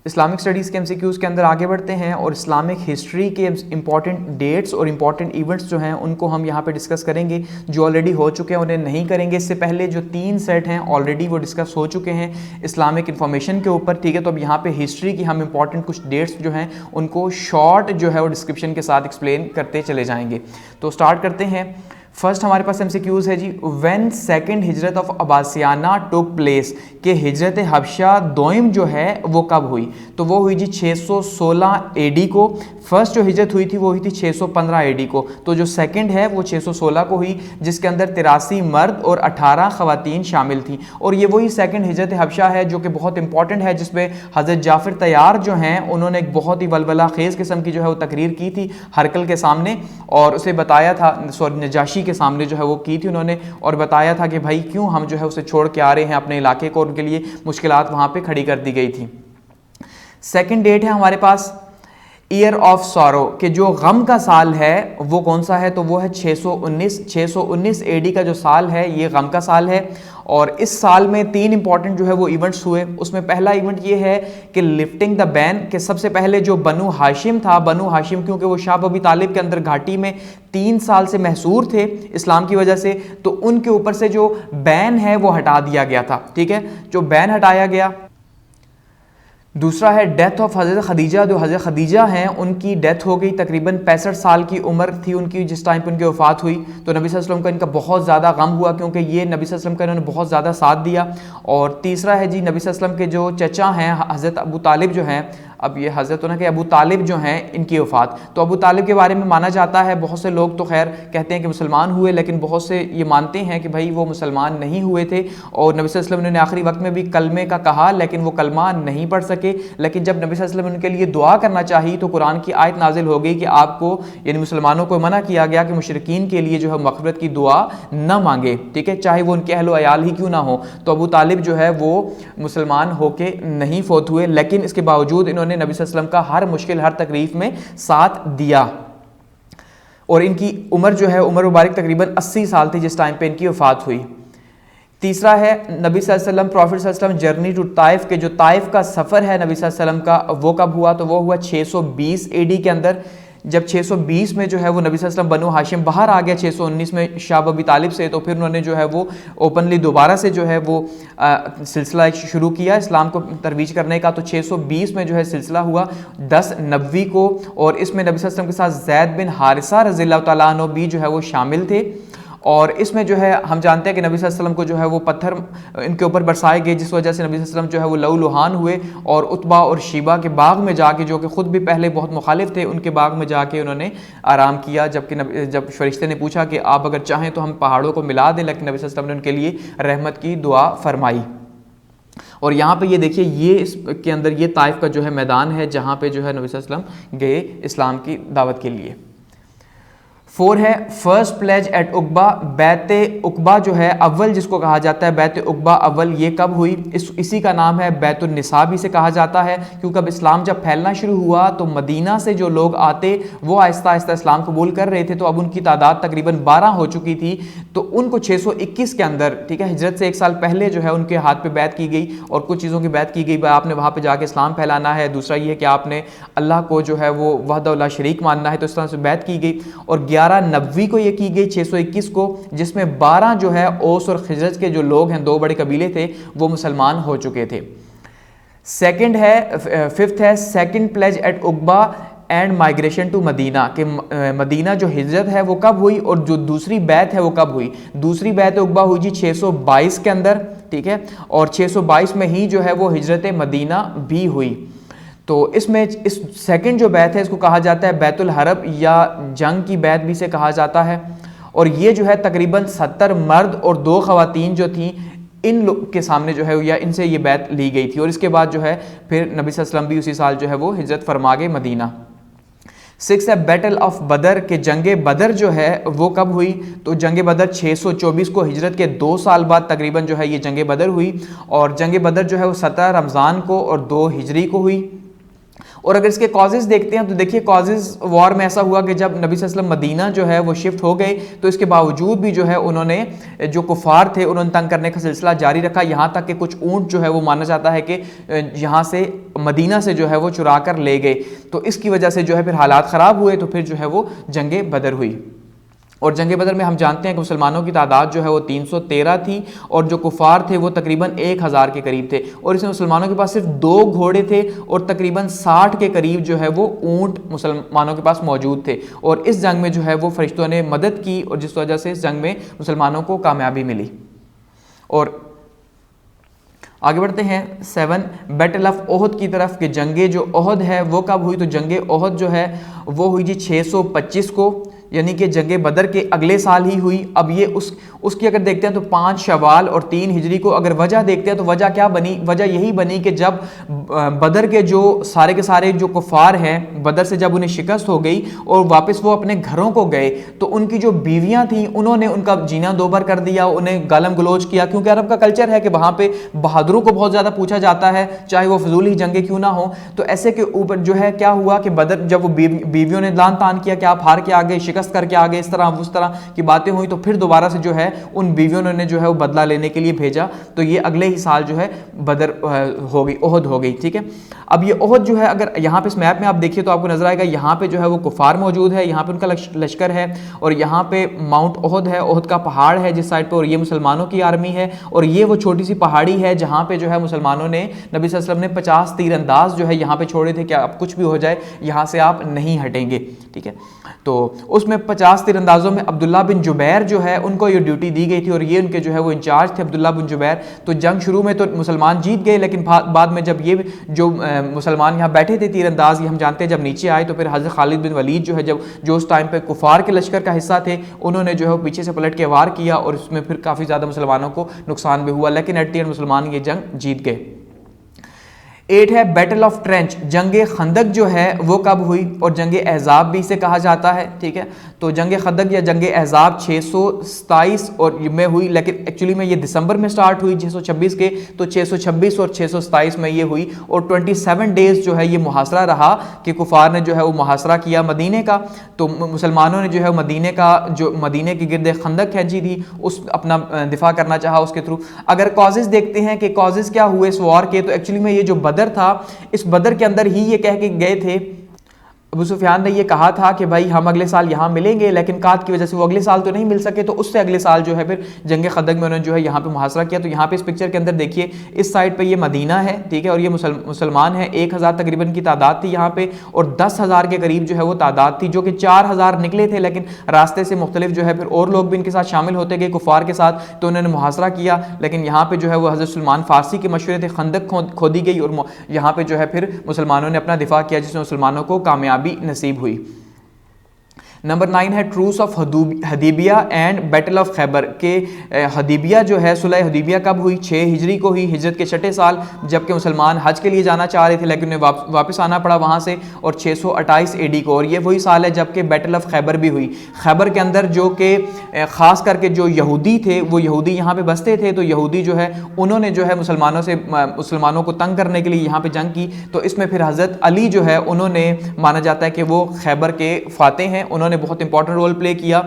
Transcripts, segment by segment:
Islamic studies के MCQs के अंदर आगे बढ़ते हैं और इस्लामिक हिस्ट्री के इंपॉर्टेंट डेट्स और इंपॉर्टेंट इवेंट्स जो हैं उनको हम यहाँ पे डिस्कस करेंगे। जो ऑलरेडी हो चुके हैं उन्हें नहीं करेंगे। इससे पहले जो 3 सेट हैं ऑलरेडी वो डिस्कस हो चुके हैं इस्लामिक इन्फॉर्मेशन के ऊपर, ठीक है। तो अब यहाँ पे हिस्ट्री की हम इंपॉर्टेंट कुछ डेट्स जो हैं उनको शॉर्ट जो है वो डिस्क्रिप्शन के साथ एक्सप्लेन करते चले जाएंगे। तो स्टार्ट करते हैं। फर्स्ट हमारे पास एमसीक्यूज़ है जी, व्हेन सेकंड हिजरत ऑफ अब्बासियाना टुक प्लेस, कि हिजरत हबशा दोइम जो है वो कब हुई? तो वो हुई जी 616 एडी को। फर्स्ट जो हिजरत हुई थी वो हुई थी 615 एडी को। तो जो सेकंड है वो 616 को हुई, जिसके अंदर 83 मर्द और 18 खवातीन शामिल थी। और ये वही सेकंड हिजरत हबशा है जो कि बहुत इंपॉर्टेंट है, जिसमें हज़रत जाफ़र तैयार जो हैं उन्होंने एक बहुत ही वलवला खेज़ किस्म की जो है वो तकरीर की थी हरकल के सामने, और उसे बताया था, सॉरी नजाशी के सामने जो है वो की थी उन्होंने, और बताया था कि भाई क्यों हम जो है उसे छोड़ के आ रहे हैं अपने इलाके को, उनके लिए मुश्किलात वहाँ पे खड़ी कर दी गई थी। सेकंड डेट है हमारे पास ईयर ऑफ सॉरो, कि जो गम का साल है वो कौन सा है? तो वो है 619 एडी का जो साल है ये गम का साल है। और इस साल में 3 इंपॉर्टेंट जो है वो इवेंट्स हुए। उसमें पहला इवेंट ये है कि लिफ्टिंग द बैन, कि सबसे पहले जो बनु हाशिम था, बनु हाशिम क्योंकि वो शाह अबी तालिब के अंदर घाटी में 3 साल से महसूर थे इस्लाम की वजह से, तो उनके ऊपर से जो बैन है वो हटा दिया गया था, ठीक है, जो बैन हटाया गया। दूसरा है डेथ ऑफ हज़रत खदीजा, जो हज़रत खदीजा हैं उनकी डेथ हो गई, तकरीबन 65 साल की उम्र थी उनकी जिस टाइम पे उनकी वफ़ात हुई। तो नबी सल्लल्लाहु अलैहि वसल्लम का इनका बहुत ज़्यादा गम हुआ, क्योंकि ये नबी सल्लल्लाहु अलैहि वसल्लम का इन्होंने बहुत ज़्यादा साथ दिया। और तीसरा है जी नबी सल्लल्लाहु अलैहि वसल्लम के जो चचा हैं हज़रत अबू तालिब जो हैं, अब ये हज़रत तो ना कि अबू तालिब जो हैं इनकी वफ़ात, तो अबू तालिब के बारे में माना जाता है, बहुत से लोग तो खैर कहते हैं कि मुसलमान हुए, लेकिन बहुत से ये मानते हैं कि भाई वो मुसलमान नहीं हुए थे। और नबी सल्लल्लाहु अलैहि वसल्लम ने आखिरी वक्त में भी कलमे का कहा, लेकिन वो कलमा नहीं पढ़ सके। लेकिन जब नबी सल्लल्लाहु अलैहि वसल्लम उनके लिए दुआ करना चाहिए तो कुरान की आयत नाजिल हो गई कि आपको यानी मुसलमानों को मना किया गया कि मुशरिकीन के लिए जो है मग़फ़िरत की दुआ न मांगे, ठीक है, चाहे वो उनके अहल अयाल ही क्यों ना हो। तो अबू तालिब जो है वो मुसलमान होके नहीं फोत हुए, लेकिन इसके बावजूद इन्होंने नबी सल्लल्लाहु अलैहि वसल्लम का हर मुश्किल हर तकलीफ में साथ दिया। और इनकी उम्र जो है उम्र मुबारक तकरीबन 80 साल थी जिस टाइम पे इनकी वफ़ात हुई। तीसरा है नबी सल्लल्लाहु अलैहि वसल्लम प्रॉफिट सल्लल्लाहु अलैहि वसल्लम जर्नी टू ताइफ, के जो ताइफ का सफ़र है नबी सल्लल्लाहु अलैहि वसल्लम का वो कब हुआ? तो वो हुआ 620 एडी के अंदर। जब 620 में जो है वो नबी सल्लल्लाहु अलैहि वसल्लम बनु हाशिम बाहर आ गया 619 में शाह अबी तालिब से, तो फिर उन्होंने जो है वो ओपनली दोबारा से जो है वो सिलसिला शुरू किया इस्लाम को तरवीज करने का। तो 620 में जो है सिलसिला हुआ 10 नबवी को, और इसमें नबी सल्लल्लाहु अलैहि वसल्लम के साथ ज़ैद बिन हारिसा रज़ियल्लाहु तआला अन्हु भी जो है वो शामिल थे। और इसमें जो है हम जानते हैं कि नबी सल्लल्लाहु अलैहि वसल्लम को जो है वो पत्थर इनके ऊपर बरसाए गए, जिस वजह से नबी सल्लल्लाहु अलैहि वसल्लम जो है वो लहूलुहान हुए, और उतबा और शीबा के बाग में जाके, जो कि ख़ुद भी पहले बहुत मुखालिफ थे, उनके बाग में जाके उन्होंने आराम किया। जबकि जब फरिश्ते ने पूछा कि आप अगर चाहें तो हम पहाड़ों को मिला दें, लेकिन नबी सल्लल्लाहु अलैहि वसल्लम ने उनके लिए रहमत की दुआ फरमाई। और यहाँ पे ये देखिए, ये इसके अंदर ये ताइफ का जो है मैदान है जहाँ पे जो है नबी सल्लल्लाहु अलैहि वसल्लम गए इस्लाम की दावत के लिए। 4 है फर्स्ट प्लेज एट उकबा, बैत उकबा जो है अव्वल जिसको कहा जाता है, बैत उकबा अव्वल, ये कब हुई? इसी का नाम है बैतुन निसा भी से कहा जाता है, क्योंकि अब इस्लाम जब फैलना शुरू हुआ तो मदीना से जो लोग आते वो आहिस्ता आहिस्ता इस्लाम कबूल कर रहे थे, तो अब उनकी तादाद तकरीबन 12 हो चुकी थी। तो उनको 621 के अंदर, ठीक है, हिजरत से 1 साल पहले जो है उनके हाथ पे बैत की गई, और कुछ चीज़ों की बैत की गई, आपने वहाँ पर जाके इस्लाम फैलाना है। दूसरा ये है कि आपने अल्लाह को जो है वो वहदहु ला शरीक मानना है, तो इस तरह से बैत की गई। और 11 नबवी को ये की गई 621 को, जिसमें 12 जो है ओस और खिजरत के जो लोग हैं, 2 बड़े कबीले थे, वो मुसलमान हो चुके थे। सेकंड है, फिफ्थ है second pledge at Aqaba and migration to Medina, के मदीना जो हिजरत है वो कब हुई, और जो दूसरी बैत है वो कब हुई? दूसरी बैत उकबा हुई जी 622 के अंदर, ठीक है, और 622 में ही जो है वो हिजरत मदीना भी हुई। तो इसमें इस सेकंड जो बैत है इसको कहा जाता है बैतुल हरब, या जंग की बैत भी से कहा जाता है। और ये जो है तकरीबन 70 मर्द और 2 खवातीन जो थी, इन लोग के सामने जो है या इनसे ये बैत ली गई थी। और इसके बाद जो है फिर नबी सल्लल्लाहु अलैहि वसल्लम भी उसी साल जो है वो हिजरत फरमा गए मदीना। 6 है बैटल ऑफ बदर, के जंग बदर जो है वो कब हुई? तो जंग बदर 624 को, हिजरत के 2 साल बाद तकरीबन जो है ये जंग बदर हुई। और जंग बदर जो है वो 17 रमज़ान को और 2 हिजरी को हुई। और अगर इसके कॉजेज़ देखते हैं तो देखिए कॉजेज़ वॉर में ऐसा हुआ कि जब नबी सल्लल्लाहु अलैहि वसल्लम मदीना जो है वो शिफ्ट हो गए तो इसके बावजूद भी जो है उन्होंने जो कुफार थे उन्होंने तंग करने का सिलसिला जारी रखा, यहाँ तक कि कुछ ऊँट जो है वो माना जाता है कि यहाँ से मदीना से जो है वो चुरा कर ले गए। तो इसकी वजह से जो है फिर हालात ख़राब हुए, तो फिर जो है वो जंग बदर हुई। और जंग बदर में हम जानते हैं कि मुसलमानों की तादाद जो है वो 313 थी और जो कुफार थे वो तकरीबन 1000 के करीब थे, और इसमें मुसलमानों के पास सिर्फ 2 घोड़े थे और तकरीबन 60 के करीब जो है वो ऊँट मुसलमानों के पास मौजूद थे। और इस जंग में जो है वो फरिश्तों ने मदद की और जिस वजह से इस जंग में मुसलमानों को कामयाबी मिली। और आगे बढ़ते हैं 7 बैटल ऑफ ओहद की तरफ कि जंगे जो ओहद है वो कब हुई। तो जंगे ओहद जो है वो हुई जी 625 को, यानी कि जंग बदर के अगले साल ही हुई। अब ये उसकी अगर देखते हैं तो 5 शवाल और 3 हिजरी को अगर वजह देखते हैं तो वजह क्या बनी, वजह यही बनी कि जब बदर के जो सारे के सारे जो कुफार हैं बदर से जब उन्हें शिकस्त हो गई और वापस वो अपने घरों को गए तो उनकी जो बीवियां थीं उन्होंने उनका जीना दोबर कर दिया, उन्हें गालम गलोच किया, क्योंकि अरब का कल्चर है कि वहाँ पे बहादुरों को बहुत ज़्यादा पूछा जाता है चाहे वो फजूल ही जंगे क्यों ना हो। तो ऐसे के ऊपर जो है क्या हुआ कि बदर जब वो बीवियों ने लान तान किया कि आप हार के आ गए, शिकस्त करके आ गए, इस तरह उस तरह की बातें हुई, तो फिर दोबारा से जो है उन बीवियों ने जो है वो बदला लेने के लिए भेजा। तो ये अगले ही साल जो है बदर हो गई, ओहद हो गई। ठीक है, अब ये ओहद जो है अगर यहाँ पे इस मैप में आप देखिए तो आपको नजर आएगा यहाँ पे जो है वो कुफार मौजूद है, यहाँ पे उनका लश्कर है और यहाँ पे माउंट ओहद है, ओहद का पहाड़ है जिस साइड पे, और ये मुसलमानों की आर्मी है और ये वो छोटी सी पहाड़ी है जहाँ पे जो है मुसलमानों ने नबी सल्लल्लाहु अलैहि वसल्लम ने 50 तीरंदाज जो है यहाँ पे छोड़े थे कि अब कुछ भी हो जाए यहाँ से आप नहीं हटेंगे। ठीक है, तो उसमें 50 तीरंदाजों में अब्दुल्ला बिन जुबैर जो है उनको ये ड्यूटी दी गई थी और ये उनके जो है वो इंचार्ज थे अब्दुल्ला बिन जुबैर। तो जंग शुरू में तो मुसलमान जीत गए, लेकिन बाद में जब ये जो मुसलमान यहाँ बैठे थे तीरंदाज, ये हम जानते हैं जब नीचे आए तो फिर हज़रत खालिद बिन वलीद जो है जो उस टाइम पे कुफार के लश्कर का हिस्सा थे उन्होंने जो है पीछे से पलट के वार किया और उसमें फिर काफ़ी ज़्यादा मुसलमानों को नुकसान भी हुआ, लेकिन एट द एंड मुसलमान ये जंग जीत गए। 8 है बैटल ऑफ ट्रेंच, जंग खंदक जो है वो कब हुई, और जंग एहजाब भी इसे कहा जाता है। ठीक है, तो जंग खंदक या जंग एहजाब 627 और में हुई, लेकिन एक्चुअली में ये दिसंबर में स्टार्ट हुई 626 के, तो 626 और 627 में ये हुई और 27 डेज जो है ये मुहासरा रहा कि कुफार ने जो है वो मुहासरा किया मदीने का। तो मुसलमानों ने जो है मदीने के गिरद खंदक खींची थी, उस अपना दिफा करना चाहा उसके थ्रू। अगर कॉजेज़ देखते हैं कि कॉजेज़ क्या हुए इस वॉर के, तो एक्चुअली में ये जो बदर था, इस बदर के अंदर ही ये कह के गए थे, अबू सुफियान ने ये कहा था कि भाई हम अगले साल यहाँ मिलेंगे, लेकिन कात की वजह से वो अगले साल तो नहीं मिल सके, तो उससे अगले साल जो है फिर जंग खंदक में उन्होंने जो है यहाँ पे मुहासरा किया। तो यहाँ पे इस पिक्चर के अंदर देखिए इस साइड पे ये मदीना है, ठीक है, और ये मुसलमान है, 1000 तकरीबन की तादाद थी यहाँ पे और 10,000 के करीब जो है वो तादाद थी, जो कि 4000 निकले थे, लेकिन रास्ते से मुख्तलिफ जो है फिर और लोग भी इनके साथ शामिल होते गए कुफार के साथ, तो उन्होंने मुहासरा किया। लेकिन यहाँ पे जो है वो हज़रत सलमान फारसी के मशवरे थे, खंदक खोदी गई और यहाँ पे जो है फिर मुसलमानों ने अपना दिफा किया जिसमें मुसलमानों को कामयाबी नसीब हुई। नंबर 9 है truce of Hudaibiya and battle of Khaybar के हदीबिया जो है सुलह हदीबिया कब हुई, 6 हिजरी को हुई, हिजरत के 6ठे साल, जबकि मुसलमान हज के लिए जाना चाह रहे थे लेकिन उन्हें वापस आना पड़ा वहाँ से, और 628 AD को, और ये वही साल है जबकि बैटल ऑफ खैबर भी हुई। खैबर के अंदर जो कि ख़ास करके जो यहूदी थे वो यहूदी यहाँ पे बसते थे, तो यहूदी जो है उन्होंने जो है मुसलमानों को तंग करने के लिए यहाँ पे जंग की। तो इसमें फिर हज़रत अली जो है उन्होंने माना जाता है कि वो खैबर के फाते हैं, उन्होंने बहुत इंपॉर्टेंट रोल प्ले किया।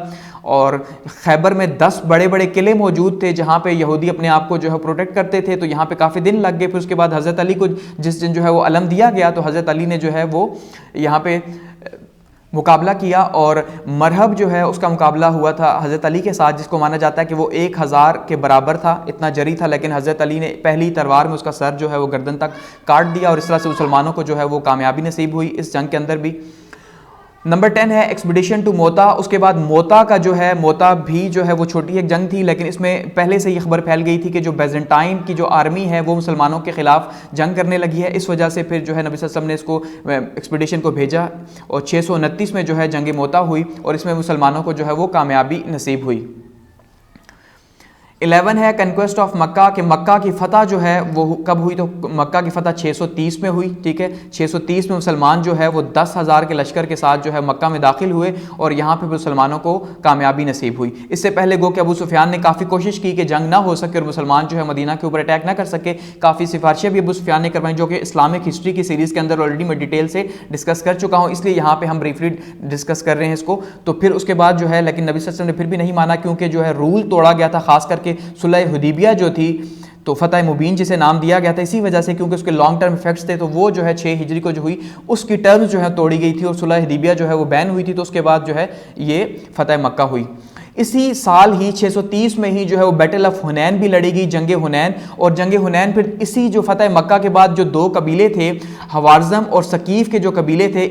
और खैबर में 10 बड़े बड़े किले मौजूद थे जहाँ पे यहूदी अपने आप को जो है प्रोटेक्ट करते थे, तो यहाँ पे काफ़ी दिन लग गए। फिर उसके बाद हज़रत अली को जिस दिन जो है वो अलम दिया गया, तो हज़रत अली ने जो है वो यहाँ पे मुकाबला किया और मरहब जो है उसका मुकाबला हुआ था हज़रत अली के साथ, जिसको माना जाता है कि वो 1000 के बराबर था, इतना जरी था, लेकिन हज़रत अली ने पहली तलवार में उसका सर जो है वो गर्दन तक काट दिया और इस तरह से मुसलमानों को जो है वो कामयाबी नसीब हुई इस जंग के अंदर भी। नंबर 10 है एक्सपीडिशन टू मोता। उसके बाद मोता का जो है, मोता भी जो है वो छोटी एक जंग थी, लेकिन इसमें पहले से ये खबर फैल गई थी कि जो बैजेंटाइन की जो आर्मी है वो मुसलमानों के खिलाफ जंग करने लगी है। इस वजह से फिर जो है नबी सल्लल्लाहु अलैहि वसल्लम ने इसको एक्सपीडिशन को भेजा और 629 में जो है जंग मोता हुई और इसमें मुसलमानों को जो है वो कामयाबी नसीब हुई। 11 है कन्क्वेस्ट ऑफ मक्का, कि मक्का की फतह जो है वो कब हुई, तो मक्का की फतह 630 में हुई, ठीक है। 630 में मुसलमान जो है वो 10,000 के लश्कर के साथ जो है मक्का में दाखिल हुए और यहाँ पे मुसलमानों को कामयाबी नसीब हुई। इससे पहले गो कि अबू सुफियान ने काफ़ी कोशिश की कि जंग ना हो सके और मुसलमान जो है मदीना के ऊपर अटैक ना कर सके, काफ़ी सिफारिशें भी अबू सुफियान ने करवाई, जो कि इस्लामिक हिस्ट्री की सीरीज़ के अंदर ऑलरेडी मैं डिटेल से डिस्कस कर चुका हूँ, इसलिए यहाँ पे हम ब्रीफली डिस्कस कर रहे हैं इसको। तो फिर उसके बाद जो है लेकिन नबी सल्लल्लाहु अलैहि वसल्लम ने फिर भी नहीं माना, क्योंकि जो है रूल तोड़ा गया था, खास करके सुलह हुदैबिया जो थी, तो फतह मुबीन जिसे नाम दिया गया था इसी वजह से, क्योंकि उसके लॉन्ग टर्म इफेक्ट्स थे, तो वो जो है 6 हिजरी को जो हुई उसकी टर्म जो है तोड़ी गई थी और सुलह हुदैबिया जो है वो बैन हुई थी। तो उसके बाद जो है ये फतह मक्का हुई। इसी साल ही 630 में ही जो है वो बैटल ऑफ हुनैन भी लड़ी गई, जंग हुनैन। और जंग हुनैन फिर इसी जो फतह मक्का के बाद जो 2 कबीले थे, हवारज़म और सकीफ़ के जो कबीले थे,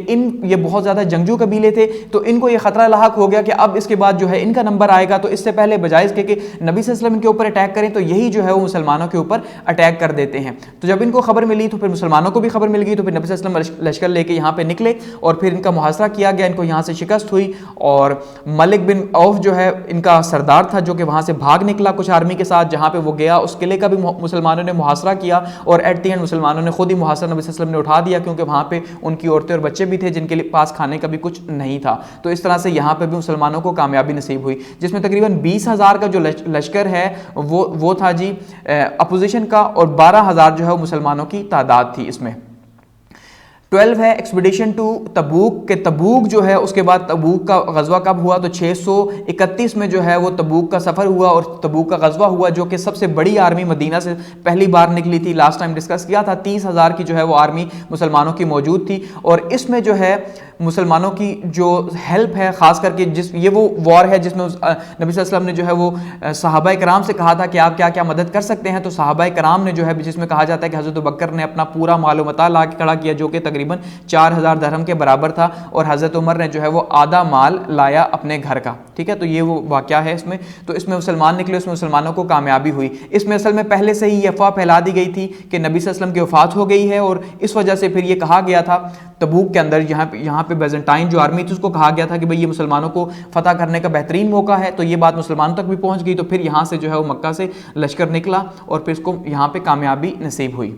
ये बहुत ज़्यादा जंगजू कबीले थे, तो इनको ये ख़तरा लाहक हो गया कि अब इसके बाद जो है इनका नंबर आएगा, तो इससे पहले बजाय इसके कि नबी सल्लल्लाहु अलैहि वसल्लम इनके ऊपर अटैक करें, तो यही जो है वो मुसलमानों के ऊपर अटैक कर देते हैं। तो जब इनको खबर मिली तो फिर मुसलमानों को भी खबर मिल गई, तो फिर नबी सल्लल्लाहु अलैहि वसल्लम लश्कर लेके यहाँ पे निकले और फिर इनका मुहासरा किया गया, इनको यहाँ से शिकस्त हुई। और मलिक बिन औफ जो है इनका सरदार था, जो कि वहां से भाग निकला कुछ आर्मी के साथ, जहां पे वो गया उस किले का भी मुसलमानों ने मुहासरा किया और एट द एंड मुसलमानों ने खुद ही मुहासरा नबी सल्लल्लाहु अलैहि वसल्लम ने उठा दिया, क्योंकि वहां पे उनकी औरतें और बच्चे भी थे जिनके पास खाने का भी कुछ नहीं था। तो इस तरह से यहाँ पे भी मुसलमानों को कामयाबी नसीब हुई, जिसमें तकरीबन 20,000 का जो लश्कर है वो था जी अपोजिशन का, और 12,000 जो है मुसलमानों की तादाद थी इसमें। 12 है एक्सपीडिशन टू तबूक, के तबूक जो है उसके बाद तबूक का गजवा कब हुआ, तो 631 में जो है वो तबूक का सफ़र हुआ और तबूक का गजवा हुआ, जो कि सबसे बड़ी आर्मी मदीना से पहली बार निकली थी। लास्ट टाइम डिस्कस किया था 30,000 की जो है वो आर्मी मुसलमानों की मौजूद थी। और इसमें जो है मुसलमानों की जो हेल्प है, ख़ास करके ये वो वॉर है जिसमें नबी सल्लल्लाहु अलैहि वसल्लम ने जो है वो सहाबा कराम से कहा था कि आप क्या क्या मदद कर सकते हैं। तो सहाबा कराम ने जो है, जिसमें कहा जाता है कि हज़रत बकर ने अपना पूरा माल व मता ला के खड़ा किया, जो कि तकरीबन 4,000 दरहम के बराबर था, और हज़रत उमर ने जो है वो आधा माल लाया अपने घर का, ठीक है। तो ये वो वाक़या है इसमें। तो इसमें मुसलमान निकले, उसमें मुसलमानों को कामयाबी हुई। इसमें असल में पहले से ही ये अफवाह फैला दी गई थी कि नबी सल्लल्लाहु अलैहि वसल्लम की वफ़ात हो गई है, और इस वजह से फिर ये कहा गया था तबूक के अंदर, यहाँ पे बैजेंटाइन जो आर्मी थी उसको कहा गया था कि भाई ये मुसलमानों को फतह करने का बेहतरीन मौका है। तो ये बात मुसलमानों तक भी पहुँच गई, तो फिर यहाँ से जो है वो मक्का से लश्कर निकला और फिर इसको यहाँ पे कामयाबी नसीब हुई।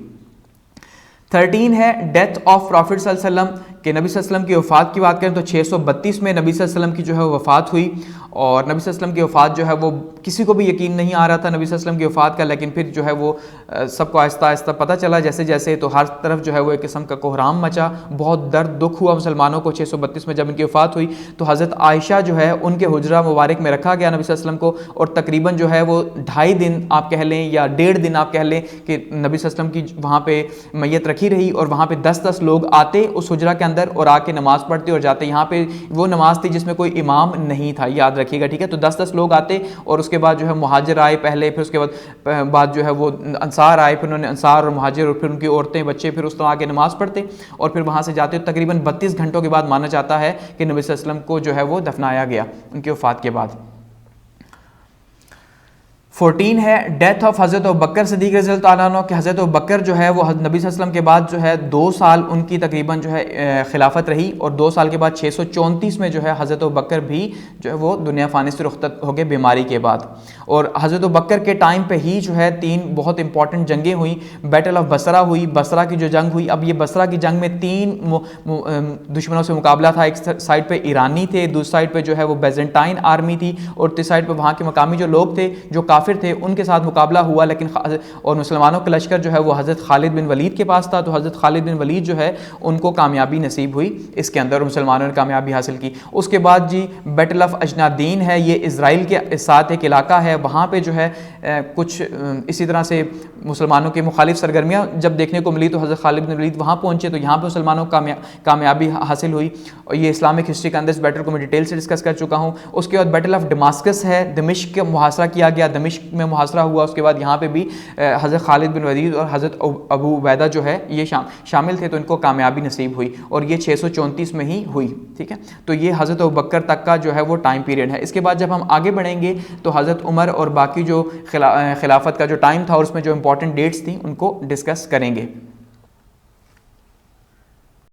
13 है डेथ ऑफ प्रॉफिट सल्लल्लाहु अलैहि वसल्लम, कि नबी सल्लल्लाहु अलैहि वसल्म की वफ़ात की बात करें तो 632 में नबी सल्लल्लाहु अलैहि वसल्लम की जो है वफ़ात हुई। और नबी सल्लल्लाहु अलैहि वसल्लम की वफ़ात जो है वो किसी को भी यकीन नहीं आ रहा था नबी सल्लल्लाहु अलैहि वसल्लम की वफ़ात का, लेकिन फिर जो है वो सबको आहिस्ता आहिस्ता पता चला जैसे जैसे, तो हर तरफ जो है वो एक किस्म का कोहराम मचा, बहुत दर्द दुख हुआ मुसलमानों को। 632 में जब इनकी वफ़ात हुई तो हज़रत आयशा जो है उनके हुजरा मुबारक में रखा गया नबी सल्लल्लाहु अलैहि वसल्लम को, और तकरीबन जो है वो 2.5 दिन आप कह लें या 1.5 दिन आप कह लें कि नबी सल्लल्लाहु अलैहि वसल्लम की वहाँ पे मैयत रखी रही, और वहाँ पे 10-10 लोग आते उस हुजरा के अंदर और आके नमाज़ पढ़ते और जाते। यहाँ पे वो नमाज थी जिसमें कोई इमाम नहीं था, याद रखिएगा, ठीक है। तो 10-10 लोग आते और उसके बाद जो है मुहाजिर आए पहले, फिर उसके बाद जो है वो अंसार आए, फिर उन्होंने अंसार और मुहाजिर और फिर उनकी औरतें बच्चे फिर उस तरह आके नमाज़ पढ़ते और फिर वहाँ से जाते। तकरीबन 32 घंटों के बाद माना जाता है कि नबी सल्लल्लाहु अलैहि वसल्लम को जो है वो दफनाया गया उनकी वफ़ात के बाद। 14 है डेथ ऑफ हज़रत अबू बकर सिद्दीक़ रज़ियल्लाहु ताला अन्हु, कि हज़रत अबू बकर जो है वो नबी सल्लल्लाहु अलैहि वसल्लम के बाद जो है 2 साल उनकी तकरीबन जो है खिलाफत रही, और 2 साल के बाद 634 में जो है हज़रत अबू बकर भी जो है वो दुनिया फ़ानी से रुख़्सत हो गए बीमारी के बाद। और हज़रत अबू बकर के टाइम पे ही जो है 3 बहुत इंपॉर्टेंट जंगें हुई। बैटल ऑफ बसरा हुई, बसरा की जो जंग हुई। अब ये बसरा की जंग में 3 दुश्मनों से मुकाबला था। एक साइड पे ईरानी थे, दूसरी साइड पे जो है वो बैजेंटाइन आर्मी थी, और तीसरी साइड पे वहाँ के मकामी जो लोग थे जो काफिर थे उनके साथ मुकाबला हुआ। लेकिन और मुसलमानों का लश्कर जो है वो हज़रत खालिद बिन वलीद के पास था, तो हज़रत खालिद बिन वलीद जो है उनको कामयाबी नसीब हुई इसके अंदर, मुसलमानों ने कामयाबी हासिल की। उसके बाद जी बैटल ऑफ अजनादीन है, ये इज़राइल के साथ एक इलाका है, वहाँ पे जो है कुछ इसी तरह से मुसलमानों के मुखालिफ सरगर्मियाँ जब देखने को मिली तो हज़रत खालिद बिन वलीद वहाँ पहुँचे, तो यहाँ पर मुसलमानों को कामयाबी हासिल हुई। और ये इस्लामिक हिस्ट्री के अंदर इस बैटल को मैं डिटेल से डिस्कस कर चुका हूँ। उसके बाद बैटल ऑफ दमास्कस है, दमिश्क का मुहासरा किया गया, दमिश्क में मुहासरा हुआ। उसके बाद यहाँ पे भी हज़रत खालिद बिन वलीद और हज़रत अबू उबैदा जो है ये शामिल थे, तो इनको कामयाबी नसीब हुई, और ये 634 में ही हुई, ठीक है। तो ये हज़रत अबू बकर तक का जो है वो टाइम पीरियड है। इसके बाद जब हम आगे बढ़ेंगे तो हज़रत उमर और बाकी जो खिलाफत का जो टाइम था और उसमें जो इंपॉर्टेंट डेट्स थी उनको डिस्कस करेंगे।